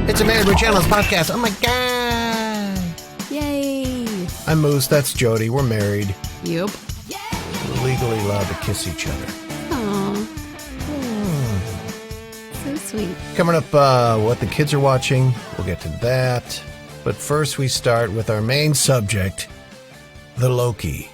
It's a Married with Channels podcast. Oh my god! Yay! I'm Moose. That's Jody. We're married. Yup. We're legally allowed to kiss each other. Aww. So sweet. Coming up, what the kids are watching. We'll get to that. But first, we start with our main subject, the Loki.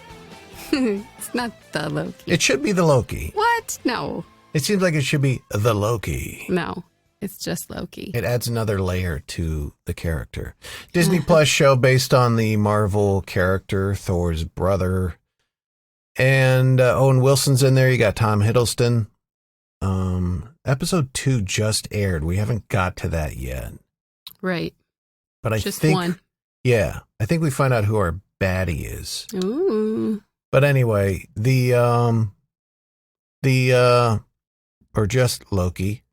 It's not the Loki. It should be the Loki. What? No. It seems like it should be the Loki. No. It's just Loki. It adds another layer to the character. Disney Plus show based on the Marvel character, Thor's brother. And Owen Wilson's in there. You got Tom Hiddleston. Episode 2 just aired. We haven't got to that yet. Right. But I just think, one. Yeah, I think we find out who our baddie is. Ooh. But anyway, or just Loki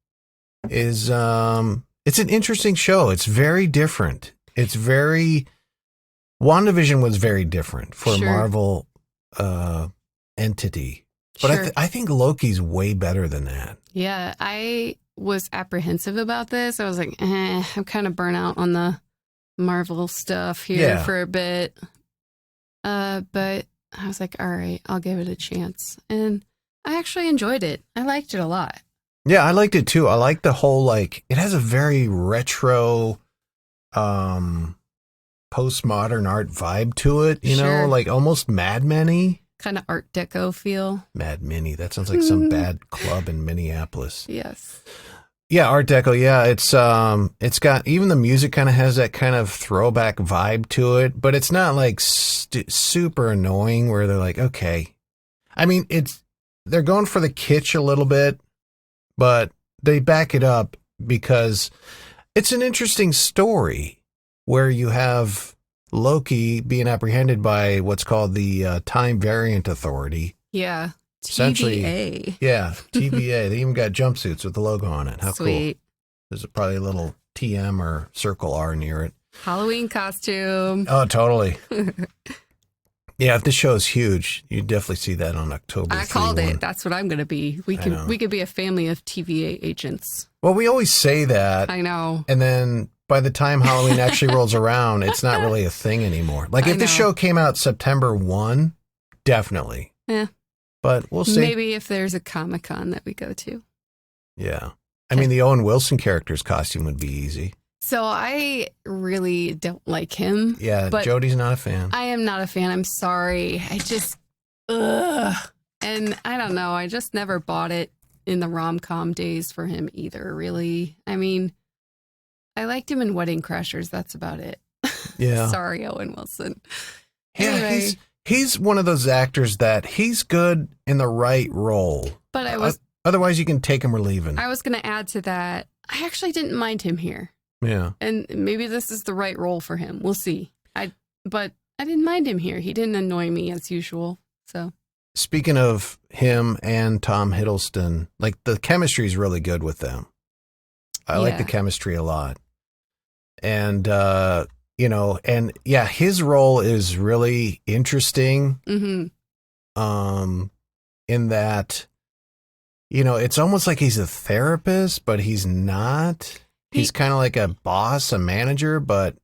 is, it's an interesting show. It's very different. WandaVision was very different for a Marvel entity. But I think Loki's way better than that. Yeah, I was apprehensive about this. I was like, I'm kind of burnt out on the Marvel stuff here for a bit. But I was like, all right, I'll give it a chance. And I actually enjoyed it. I liked it a lot. Yeah, I liked it too. I like the whole, it has a very retro, postmodern art vibe to it, you know, like almost Mad Men-y. Kind of Art Deco feel. Mad Mini. That sounds like some bad club in Minneapolis. Yes. Yeah, Art Deco. Yeah, it's got, even the music kind of has that kind of throwback vibe to it, but it's not like super annoying where they're like, okay. I mean, they're going for the kitsch a little bit, but they back it up because it's an interesting story where you have Loki being apprehended by what's called the Time Variant Authority. Yeah. Essentially, TVA. Yeah, TVA. They even got jumpsuits with the logo on it. How Sweet. Cool. There's probably a little TM or circle R near it. Halloween costume. Oh, totally. Yeah, if this show is huge, you definitely see that on October 3-1. I called it. That's what I'm going to be. We could be a family of TVA agents. Well, we always say that. I know. And then by the time Halloween actually rolls around, it's not really a thing anymore. Like if the show came out September 1, definitely. Yeah. But we'll see. Maybe if there's a Comic-Con that we go to. Yeah. I mean, the Owen Wilson character's costume would be easy. So I really don't like him. Yeah, but Jody's not a fan. I am not a fan. I'm sorry. I just, And I don't know. I just never bought it in the rom-com days for him either, really. I mean, I liked him in Wedding Crashers. That's about it. Yeah. Sorry, Owen Wilson. Yeah, anyway. He's one of those actors that he's good in the right role. But otherwise you can take him or leave him. I was going to add to that. I actually didn't mind him here. Yeah. And maybe this is the right role for him. We'll see. But I didn't mind him here. He didn't annoy me as usual. So speaking of him and Tom Hiddleston, like the chemistry is really good with them. I like the chemistry a lot. And his role is really interesting. Mm-hmm. In that, it's almost like he's a therapist, but he's not. He's kind of like a boss, a manager, but,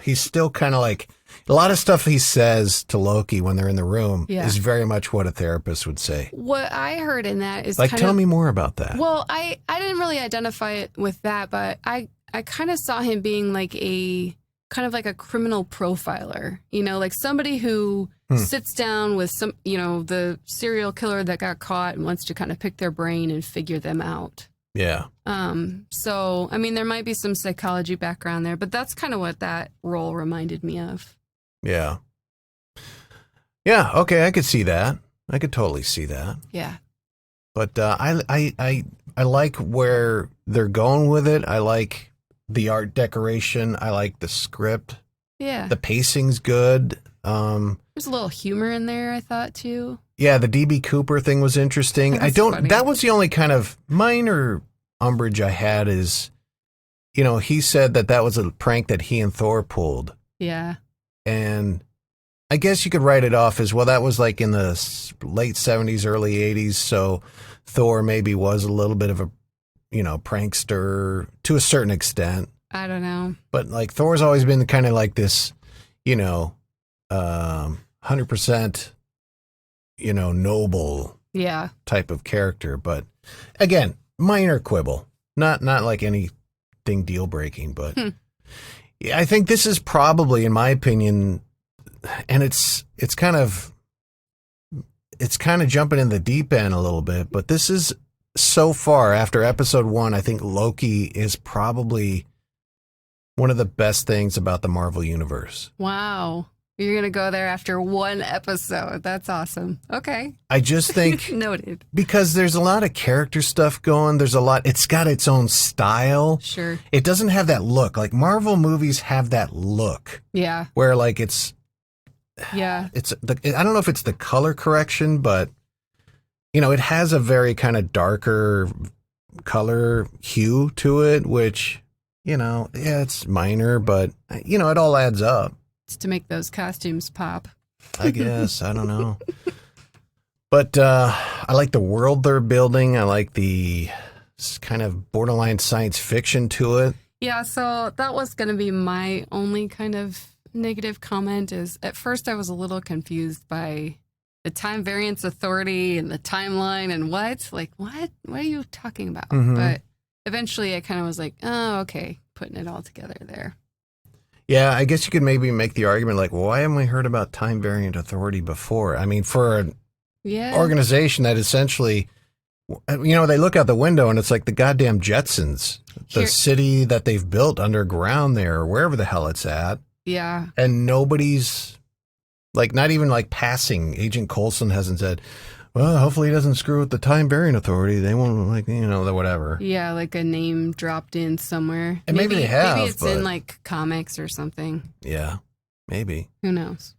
he's still kind of like, a lot of stuff he says to Loki when they're in the room is very much what a therapist would say. What I heard in that is tell me more about that. Well, I didn't really identify it with that, but I kind of saw him being like a criminal profiler, like somebody who sits down with some, the serial killer that got caught and wants to kind of pick their brain and figure them out. Yeah. So, I mean, there might be some psychology background there, but that's kind of what that role reminded me of. Yeah. Yeah. Okay. I could see that. I could totally see that. Yeah. But I like where they're going with it. I like the art decoration. I like the script. Yeah. The pacing's good. There's a little humor in there, I thought, too. Yeah, the D.B. Cooper thing was interesting. Funny. That was the only kind of minor umbrage I had is, he said that was a prank that he and Thor pulled. Yeah. And I guess you could write it off as, well, that was like in the late 70s, early 80s. So Thor maybe was a little bit of a, prankster to a certain extent. I don't know. But like Thor's always been kind of like this, 100%, noble type of character. But again, minor quibble, not like anything deal breaking. But yeah, I think this is probably, in my opinion, and it's kind of jumping in the deep end a little bit. But this is so far after episode 1. I think Loki is probably one of the best things about the Marvel Universe. Wow. You're going to go there after 1 episode. That's awesome. Okay. I just think... Noted. Because there's a lot of character stuff going. There's a lot... It's got its own style. Sure. It doesn't have that look. Like, Marvel movies have that look. Yeah. Where, like, it's... Yeah. I don't know if it's the color correction, but, it has a very kind of darker color hue to it, which... it's minor, but, it all adds up. It's to make those costumes pop. I guess. I don't know. But I like the world they're building. I like the kind of borderline science fiction to it. Yeah, so that was going to be my only kind of negative comment is at first I was a little confused by the time variance authority and the timeline and what? Like, what? What are you talking about? Mm-hmm. But eventually I kind of was like, oh, okay, putting it all together there. Yeah, I guess you could maybe make the argument like, well, why haven't we heard about time variant authority before? I mean, for an organization that essentially, they look out the window and it's like the goddamn Jetsons, the city that they've built underground there, or wherever the hell it's at. Yeah. And nobody's, like, not even like passing. Agent Coulson hasn't said, well, hopefully he doesn't screw with the time variant authority. They won't, like, whatever. Yeah, like a name dropped in somewhere. And maybe they have. Maybe it's in like comics or something. Yeah, maybe. Who knows?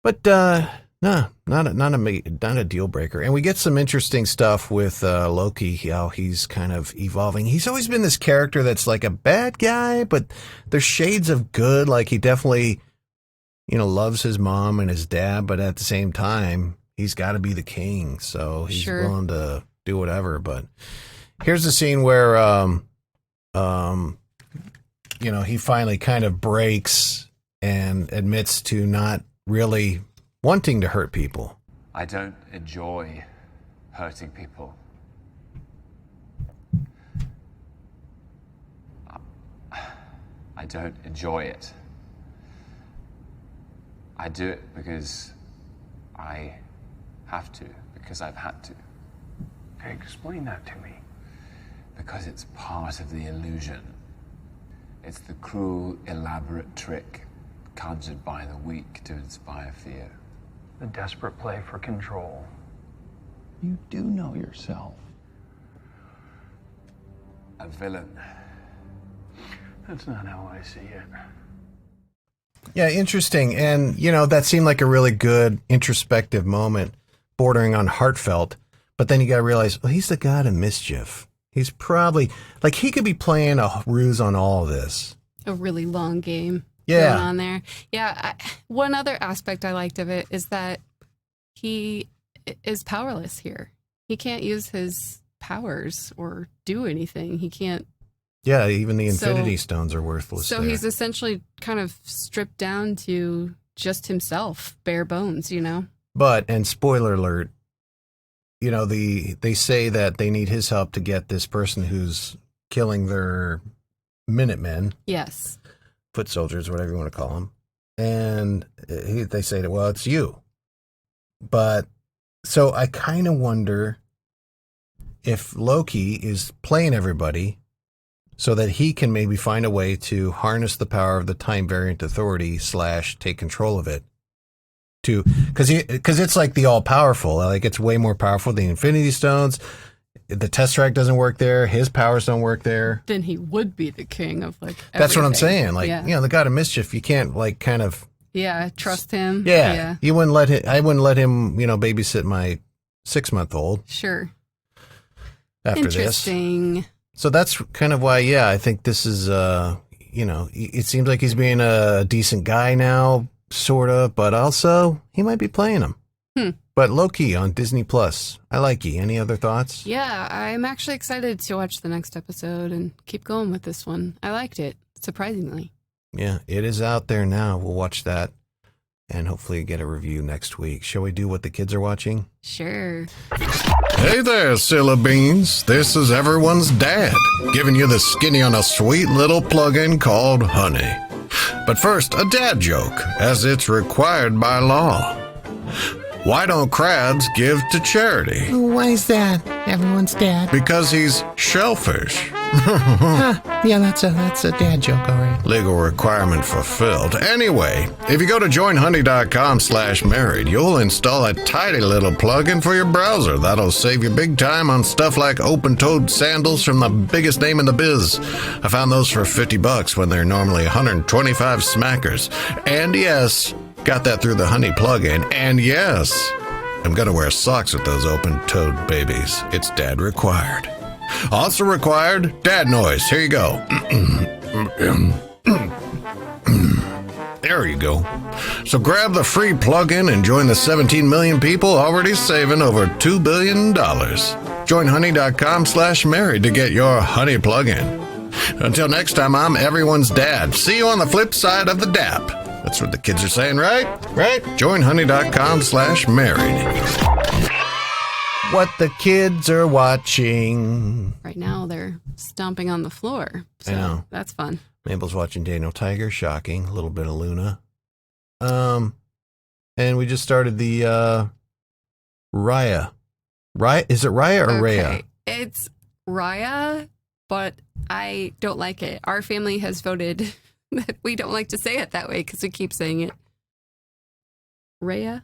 But no, not a deal breaker. And we get some interesting stuff with Loki, how he's kind of evolving. He's always been this character that's like a bad guy, but there's shades of good. Like he definitely, loves his mom and his dad, but at the same time, he's got to be the king, so he's willing to do whatever. But here's the scene where, he finally kind of breaks and admits to not really wanting to hurt people. I don't enjoy hurting people. I don't enjoy it. I do it because I have to, because I've had to. Okay, explain that to me. Because it's part of the illusion. It's the cruel, elaborate trick conjured by the weak to inspire fear. The desperate play for control. You do know yourself. A villain. That's not how I see it. Yeah, interesting. And, that seemed like a really good introspective moment, bordering on heartfelt. But then you got to realize, well, he's the god of mischief. He's probably, like, he could be playing a ruse on all of this. A really long game going on there. Yeah, one other aspect I liked of it is that he is powerless here. He can't use his powers or do anything. He can't. Yeah, even the Infinity Stones are worthless. So there. He's essentially kind of stripped down to just himself, bare bones, But, and spoiler alert, they say that they need his help to get this person who's killing their Minutemen. Yes. Foot soldiers, whatever you want to call them. And they say that, well, it's you. But, so I kind of wonder if Loki is playing everybody so that he can maybe find a way to harness the power of the time variant authority / take control of it. Because it's like the all powerful, like it's way more powerful than the Infinity Stones. The Tesseract doesn't work there. His powers don't work there. Then he would be the king of like everything. That's what I'm saying. Like, the god of mischief, you can't like kind of. Yeah, trust him. Yeah. You wouldn't let him, I wouldn't let him, babysit my 6-month-old. Sure. After Interesting. This. So that's kind of why, I think this is, it seems like he's being a decent guy now, sort of, but also he might be playing him. But Loki on Disney Plus. I like you. Any other thoughts? Yeah, I'm actually excited to watch the next episode and keep going with this one. I liked it, surprisingly. Yeah, it is out there now. We'll watch that and hopefully get a review next week. Shall we do what the kids are watching? Sure. Hey there, Silla Beans. This is everyone's dad, giving you the skinny on a sweet little plug-in called Honey. But first, a dad joke, as it's required by law. Why don't Krads give to charity? Why is that? Everyone's dad. Because he's shellfish. Yeah, that's a dad joke, all right. Legal requirement fulfilled. Anyway, if you go to joinhoney.com/married, you'll install a tidy little plugin for your browser. That'll save you big time on stuff like open-toed sandals from the biggest name in the biz. I found those for $50 when they're normally 125 smackers. And yes, got that through the Honey plugin. And yes, I'm gonna wear socks with those open-toed babies. It's dad required. Also required, dad noise. Here you go. There you go. So grab the free plugin and join the 17 million people already saving over $2 billion. Join honey.com/married to get your Honey plugin. Until next time, I'm everyone's dad. See you on the flip side of the dap. That's what the kids are saying, right? Right? Join honey.com/married. What the kids are watching. Right now, they're stomping on the floor. So I know. That's fun. Mabel's watching Daniel Tiger. Shocking. A little bit of Luna. And we just started the Raya. Raya? Is it Raya or Raya? It's Raya, but I don't like it. Our family has voted that we don't like to say it that way because we keep saying it. Raya?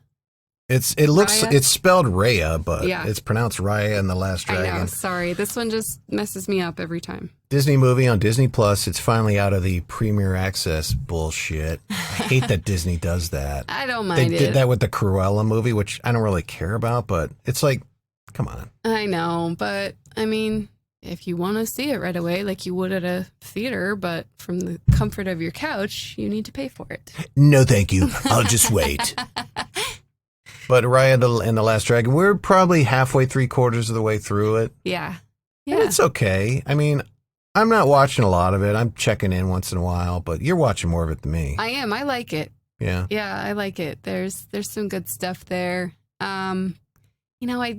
It's Raya? spelled Raya, but Yeah. it's pronounced Raya in The Last Dragon. I know, sorry. This one just messes me up every time. Disney movie on Disney Plus. It's finally out of the Premier Access bullshit. I hate that Disney does that. I don't They mind it. did that with the Cruella movie, which I don't really care about, but it's like, come on. I know, but I mean, if you want to see it right away, like you would at a theater, but from the comfort of your couch, you need to pay for it. No, thank you. I'll just wait. But Raya and the Last Dragon, we're probably halfway, 3/4 of the way through it. Yeah. And Yeah. it's okay. I mean, I'm not watching a lot of it. I'm checking in once in a while, but you're watching more of it than me. I am. I like it. Yeah. Yeah, I like it. There's some good stuff there. I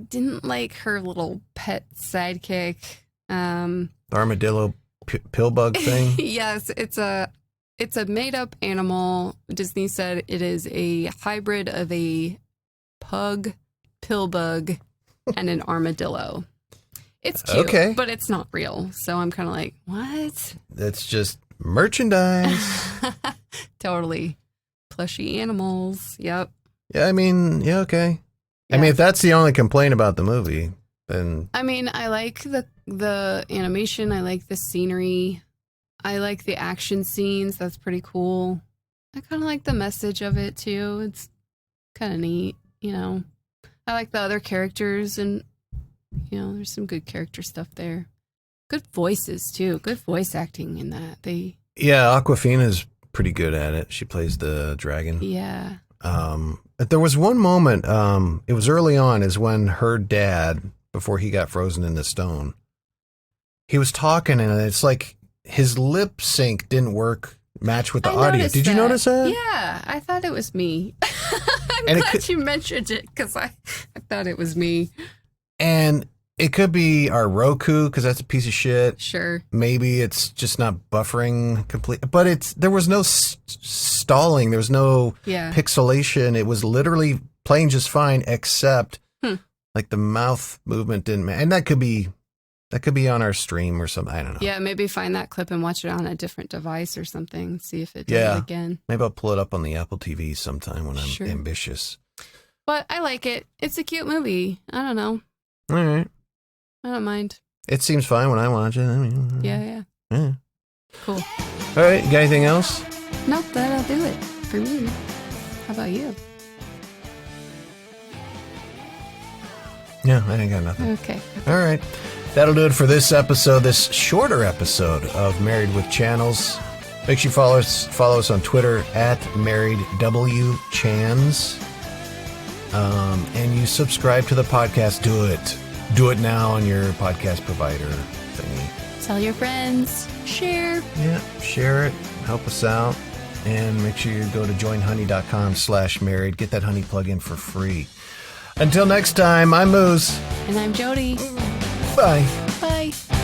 didn't like her little pet sidekick. The armadillo pill bug thing. Yes, it's a made up animal. Disney said it is a hybrid of a pug, pill bug, and an armadillo. It's cute, Okay. but it's not real. So I'm kind of like, what? That's just merchandise. Totally. Plushy animals. Yep. Yeah, I mean, yeah, okay. I Yeah. mean, if that's the only complaint about the movie, then I mean, I like the animation. I like the scenery. I like the action scenes. That's pretty cool. I kind of like the message of it too. It's kind of neat, I like the other characters, and there's some good character stuff there. Good voices too. Good voice acting in that. yeah, Awkwafina's pretty good at it. She plays the dragon. Yeah. There was one moment, it was early on, is when her dad, before he got frozen into stone, he was talking, and it's like his lip sync didn't match with the I audio. noticed Did you notice that? Yeah, I thought it was me. I'm And it glad could- you mentioned it because I thought it was me. And it could be our Roku, because that's a piece of shit. Sure. Maybe it's just not buffering complete, but there was no stalling. There was no Yeah. pixelation. It was literally playing just fine, except like the mouth movement didn't, and that could be on our stream or something. I don't know. Yeah, maybe find that clip and watch it on a different device or something. See if it does Yeah. it again. Maybe I'll pull it up on the Apple TV sometime when I'm Sure. ambitious. But I like it. It's a cute movie. I don't know. All right. I don't mind. It seems fine when I watch it. I mean, Yeah. yeah. Cool. All right. You got anything else? Nope, that'll do it for me. How about you? Yeah, I ain't got nothing. Okay. All right. That'll do it for this episode, this shorter episode of Married with Channels. Make sure you follow us on Twitter at MarriedWChans. and you subscribe to the podcast, do it. Do it now on your podcast provider thingy. Tell your friends. Share. Yeah, share it. Help us out. And make sure you go to joinhoney.com/married. Get that honey plug-in for free. Until next time, I'm Moose. And I'm Jody. Bye. Bye.